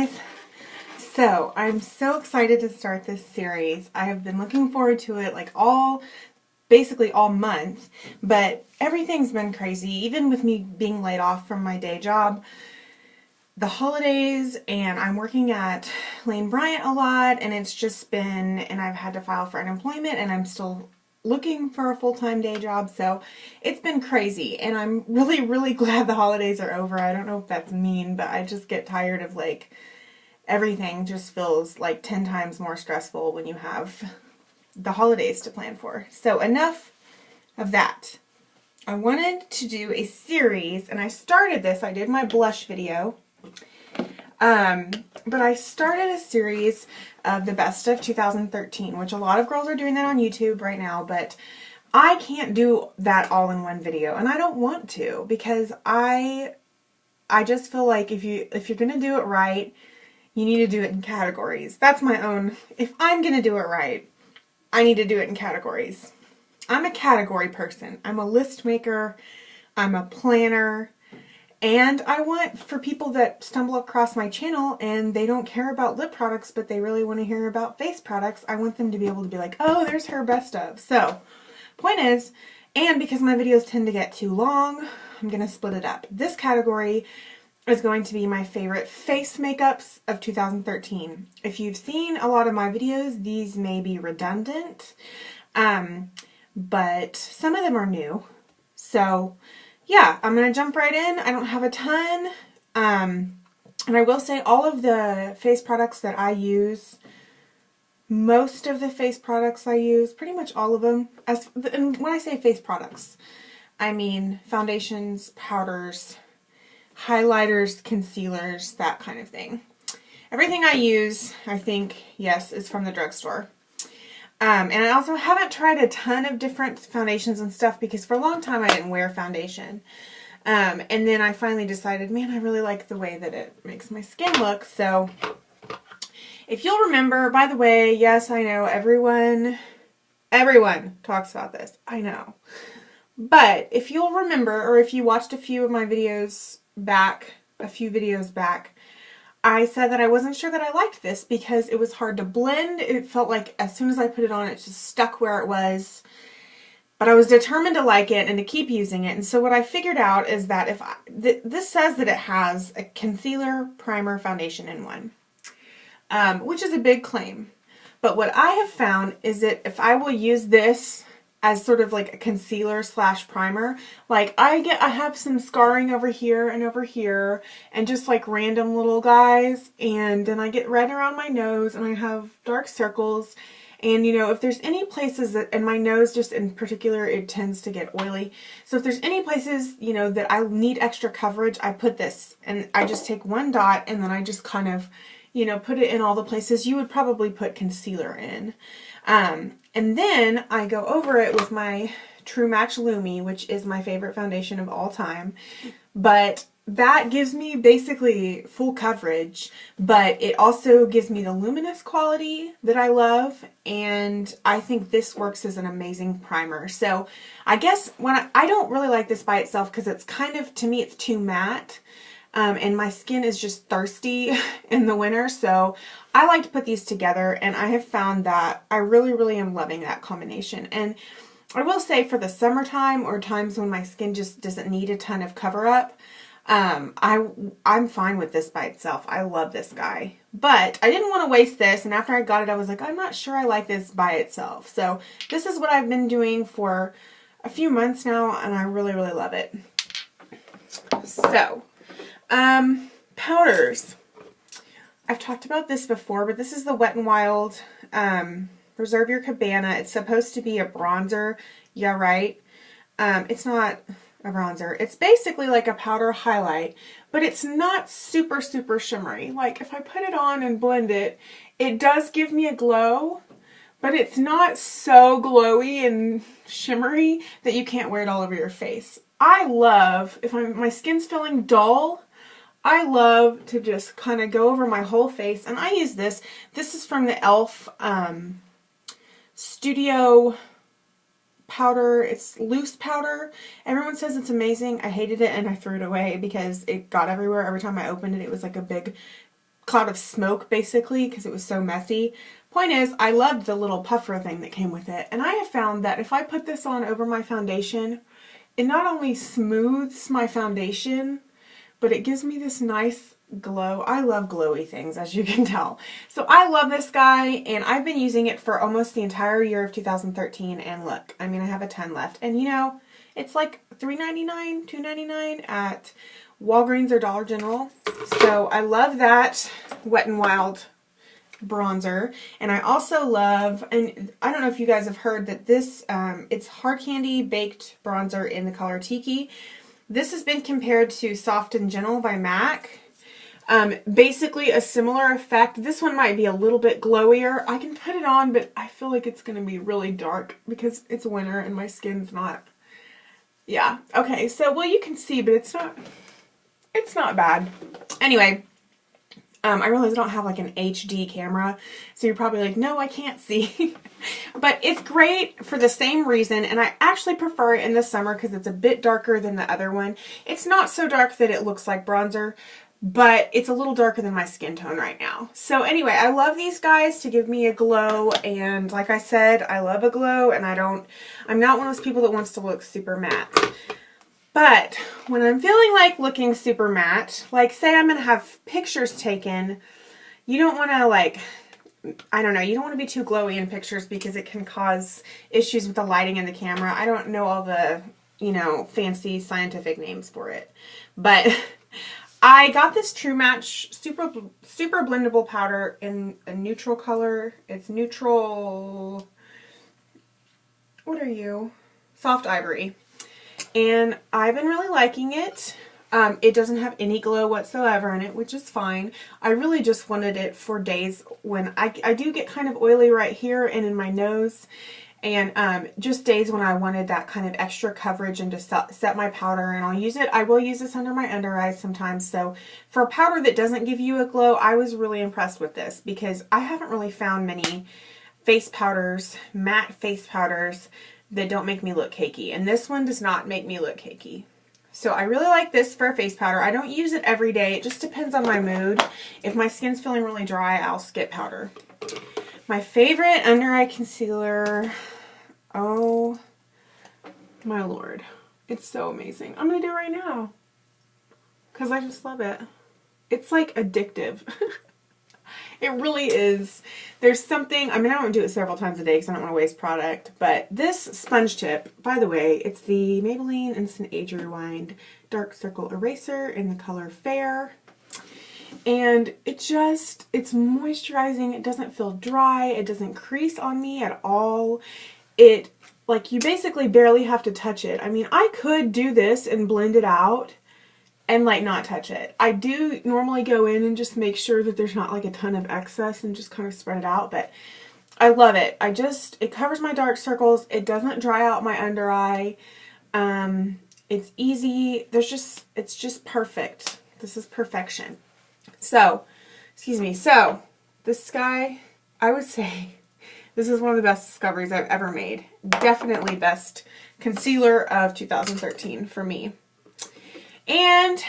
guys. So I'm so excited to start this series. I have been looking forward to it like basically all month, but everything's been crazy. Even with me being laid off from my day job, the holidays, and I'm working at Lane Bryant a lot, and it's just been, and I've had to file for unemployment, and I'm still looking for a full-time day job, so it's been crazy, and I'm really glad the holidays are over. I don't know if that's mean, but I just get tired of like everything just feels like 10 times more stressful when you have the holidays to plan for. So enough of that. I wanted to do a series, and I started this, I did my blush video, but I started a series of the best of 2013, which a lot of girls are doing that on YouTube right now, but I can't do that all in one video, and I don't want to, because I just feel like if you're gonna do it right, you need to do it in categories. That's my own, if I'm gonna do it right, I need to do it in categories. I'm a category person. I'm a list maker, I'm a planner, and I want for people that stumble across my channel and they don't care about lip products, but they really want to hear about face products, I want them to be able to be like, oh, there's her best of. So, point is, and because my videos tend to get too long, I'm going to split it up. This category is going to be my favorite face makeups of 2013. If you've seen a lot of my videos, these may be redundant, but some of them are new. So yeah, I'm going to jump right in. I don't have a ton, and I will say all of the face products that I use, most of the face products I use, pretty much all of them, and when I say face products, I mean foundations, powders, highlighters, concealers, that kind of thing. Everything I use, I think, yes, is from the drugstore. And I also haven't tried a ton of different foundations and stuff because for a long time I didn't wear foundation. And then I finally decided, man, I really like the way that it makes my skin look. So if you'll remember, by the way, yes, I know everyone talks about this. I know. But if you'll remember, or if you watched a few videos back, I said that I wasn't sure that I liked this because it was hard to blend. It felt like as soon as I put it on, it just stuck where it was. But I was determined to like it and to keep using it. And so what I figured out is that this says that it has a concealer, primer, foundation in one, which is a big claim. But what I have found is that if I will use this as sort of like a concealer slash primer, like I have some scarring over here and just like random little guys, and then I get red around my nose and I have dark circles, and you know, if there's any places that, and my nose just in particular, it tends to get oily, so if there's any places, you know, that I need extra coverage, I put this, and I just take one dot and then I just kind of, you know, put it in all the places you would probably put concealer in. And then I go over it with my True Match Lumi, which is my favorite foundation of all time. But that gives me basically full coverage, but it also gives me the luminous quality that I love, and I think this works as an amazing primer. So I guess when I don't really like this by itself because it's kind of, to me, it's too matte. And my skin is just thirsty in the winter, so I like to put these together, and I have found that I really am loving that combination. And I will say for the summertime or times when my skin just doesn't need a ton of cover up, I'm fine with this by itself. I love this guy. But I didn't want to waste this, and after I got it, I was like, I'm not sure I like this by itself. So this is what I've been doing for a few months now, and I really love it. So powders. I've talked about this before, but this is the Wet n Wild Reserve Your Cabana. It's supposed to be a bronzer. Yeah, right. It's not a bronzer. It's basically like a powder highlight, but it's not super shimmery. Like if I put it on and blend it, it does give me a glow, but it's not so glowy and shimmery that you can't wear it all over your face. I love, if my skin's feeling dull, I love to just kind of go over my whole face, and I use this. This is from the e.l.f. Studio powder. It's loose powder. Everyone says it's amazing. I hated it and I threw it away because it got everywhere. Every time I opened it, it was like a big cloud of smoke basically because it was so messy. Point is, I loved the little puffer thing that came with it, and I have found that if I put this on over my foundation, it not only smooths my foundation, but it gives me this nice glow. I love glowy things, as you can tell. So I love this guy, and I've been using it for almost the entire year of 2013, and look, I mean, I have a ton left. And you know, it's like $3.99, $2.99 at Walgreens or Dollar General. So I love that Wet n Wild bronzer. And I also love, and I don't know if you guys have heard that this, it's Hard Candy Baked Bronzer in the color Tiki. This has been compared to Soft and Gentle by MAC. Basically a similar effect. This one might be a little bit glowier. I can put it on, but I feel like it's going to be really dark because it's winter and my skin's not. Yeah. Okay. So, well, you can see, but it's not bad. Anyway, I realize I don't have like an HD camera, so you're probably like, no, I can't see. But it's great for the same reason, and I actually prefer it in the summer because it's a bit darker than the other one. It's not so dark that it looks like bronzer, but it's a little darker than my skin tone right now. So anyway, I love these guys to give me a glow, and like I said, I love a glow, and I'm not one of those people that wants to look super matte. But when I'm feeling like looking super matte, like say I'm going to have pictures taken, you don't want to like, I don't know, you don't want to be too glowy in pictures because it can cause issues with the lighting in the camera. I don't know all the, you know, fancy scientific names for it. But I got this True Match super blendable powder in a neutral color. It's neutral, what are you? Soft Ivory. And I've been really liking it. It doesn't have any glow whatsoever in it, which is fine. I really just wanted it for days when I do get kind of oily right here and in my nose. And just days when I wanted that kind of extra coverage and to set my powder, and I'll use it. I will use this under my under eyes sometimes. So for a powder that doesn't give you a glow, I was really impressed with this because I haven't really found many face powders, matte face powders, that don't make me look cakey. And this one does not make me look cakey. So I really like this for a face powder. I don't use it every day. It just depends on my mood. If my skin's feeling really dry, I'll skip powder. My favorite under eye concealer. Oh my Lord. It's so amazing. I'm going to do it right now because I just love it. It's like addictive. It really is. There's something, I mean, I don't do it several times a day because I don't want to waste product, but this sponge tip, by the way, it's the Maybelline Instant Age Rewind Dark Circle Eraser in the color Fair. And it's moisturizing. It doesn't feel dry. It doesn't crease on me at all. Like, you basically barely have to touch it. I mean, I could do this and blend it out and like not touch it. I do normally go in and just make sure that there's not like a ton of excess and just kind of spread it out, but I love it. It covers my dark circles. It doesn't dry out my under eye. It's easy. It's just perfect. This is perfection. So, excuse me. So, this guy, I would say this is one of the best discoveries I've ever made. Definitely best concealer of 2013 for me. And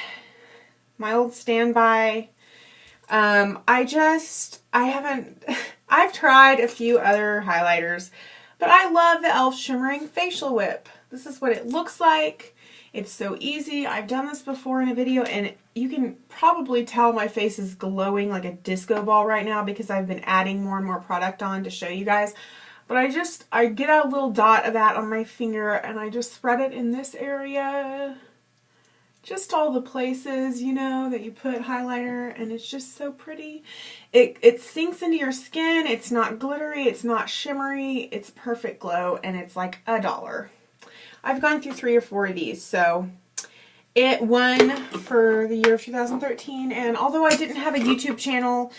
my old standby, I've tried a few other highlighters, but I love the e.l.f. Shimmering Facial Whip. This is what it looks like. It's so easy. I've done this before in a video, and you can probably tell my face is glowing like a disco ball right now because I've been adding more and more product on to show you guys. But I get a little dot of that on my finger, and I just spread it in this area. Just all the places, you know, that you put highlighter, and it's just so pretty. It sinks into your skin. It's not glittery. It's not shimmery. It's perfect glow, and it's like $1. I've gone through 3 or 4 of these, so it won for the year of 2013, and although I didn't have a YouTube channel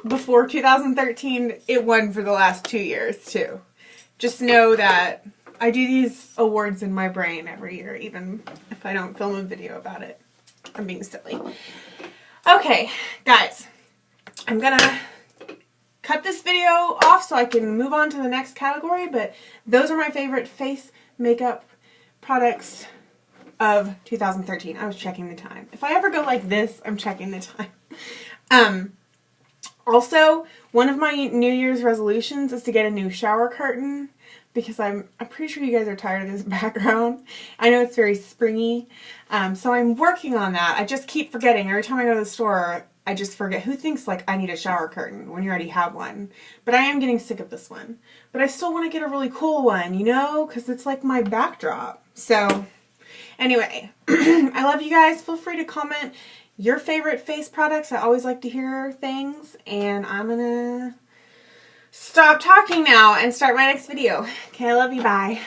before 2013, it won for the last 2 years, too. Just know that I do these awards in my brain every year, even if I don't film a video about it. I'm being silly. Okay, guys, I'm gonna cut this video off so I can move on to the next category, but those are my favorite face makeup products of 2013. I was checking the time. If I ever go like this, I'm checking the time. Also, one of my New Year's resolutions is to get a new shower curtain because I'm pretty sure you guys are tired of this background. I know it's very springy, so I'm working on that. I just keep forgetting. Every time I go to the store, I just forget. Who thinks like I need a shower curtain when you already have one? But I am getting sick of this one. But I still want to get a really cool one, you know, because it's like my backdrop. So anyway, I love you guys. Feel free to comment your favorite face products. I always like to hear things. And I'm going to stop talking now and start my next video. Okay, I love you. Bye.